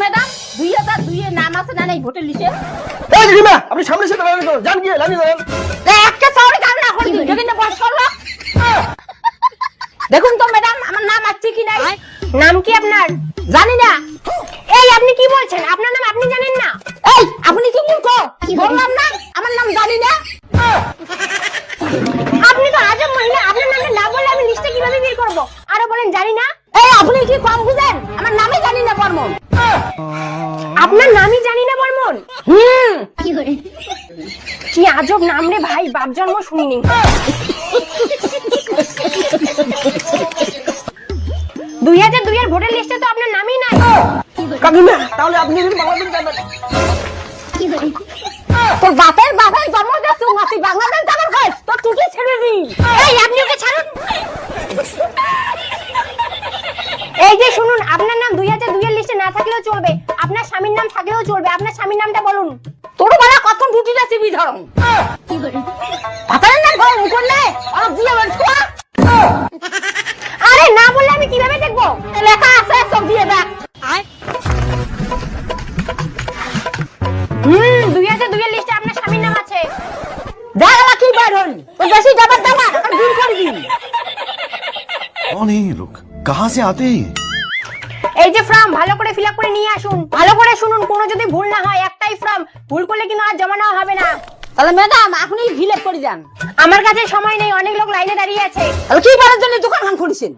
Madam 2002 এর নাম আছে না এই ভোটের লিস্টে? এই দিদিমা আপনি সামনে এসে দাঁড়ান তো, জান গিয়ে লামিয়ে দাঁড়ান। একটা চাউরি গাল না করে দিন যদি না বয়স হলো। দেখুন তো ম্যাডাম আমার নাম আছে কি নাই? নাম কি আপনার? জানি না। এই আপনি কি বলছেন? আপনার নাম আপনি জানেন না? এই আপনি কি মূর্খ? বললাম না আমার নাম জানি না। আপনি তো আজব মহিলা, আপনার নামটা না বললে আমি লিস্টে কিভাবে বের করব? আরো বলেন জানি না। এই আপনি কি কম বুঝেন? আমার নামই জানি না বর্মন। আপনার নামই জানি না বর্মন? হুম কি আজব নাম রে ভাই, বাপ জন্ম শুনিনি। 2002 এর ভোটার লিস্টে তো আপনার নামই নাই। কাকিমা তাহলে আপনি যদি বাংলাদেশ যাবেন। তোর বাপের জন্ম দিয়েছে তুই বাংলাদেশ যাবার খাস তোর টুটি ছেড়ে দি। এই আপনি ওকে ছাড়ুন। এই যে শুনুন, আপনার নাম 2002 এর লিস্টে না থাকলেও চলবে, আপনার স্বামীর নাম থাকলেও চলবে। আপনার স্বামীর নামটা বলুন। তোর বেলা কত টুটিটা চিবি ধরো। ভাতারের নাম গরম করলে আর দিয়ে বলছো। আরে না বললে আমি কিভাবে দেখবো? লেখা আছে সব দিয়ে দেখ। 2002 এর লিস্টে আপনার স্বামীর নাম আছে। দেখা কি বার হল তোর বেশি যাবার দাবার আর দূর করবি। कौन है ये लोग? कहाँ से आते हैं ये? এই যে ফর্ম ভালো করে ফিল আপ করে নিয়ে আসুন। ভালো করে শুনুন, কোনো যদি ভুল না হয়, একটাই ফর্ম, ভুল করলে কিন্তু আর জমা নেওয়া হবে না। তাহলে ম্যাডাম আপনি ফিল আপ করে যান। আমার কাছে সময় নেই, অনেক লোক লাইনে দাঁড়িয়ে আছে। তাহলে কি বারের জন্য দোকান খুলেছেন?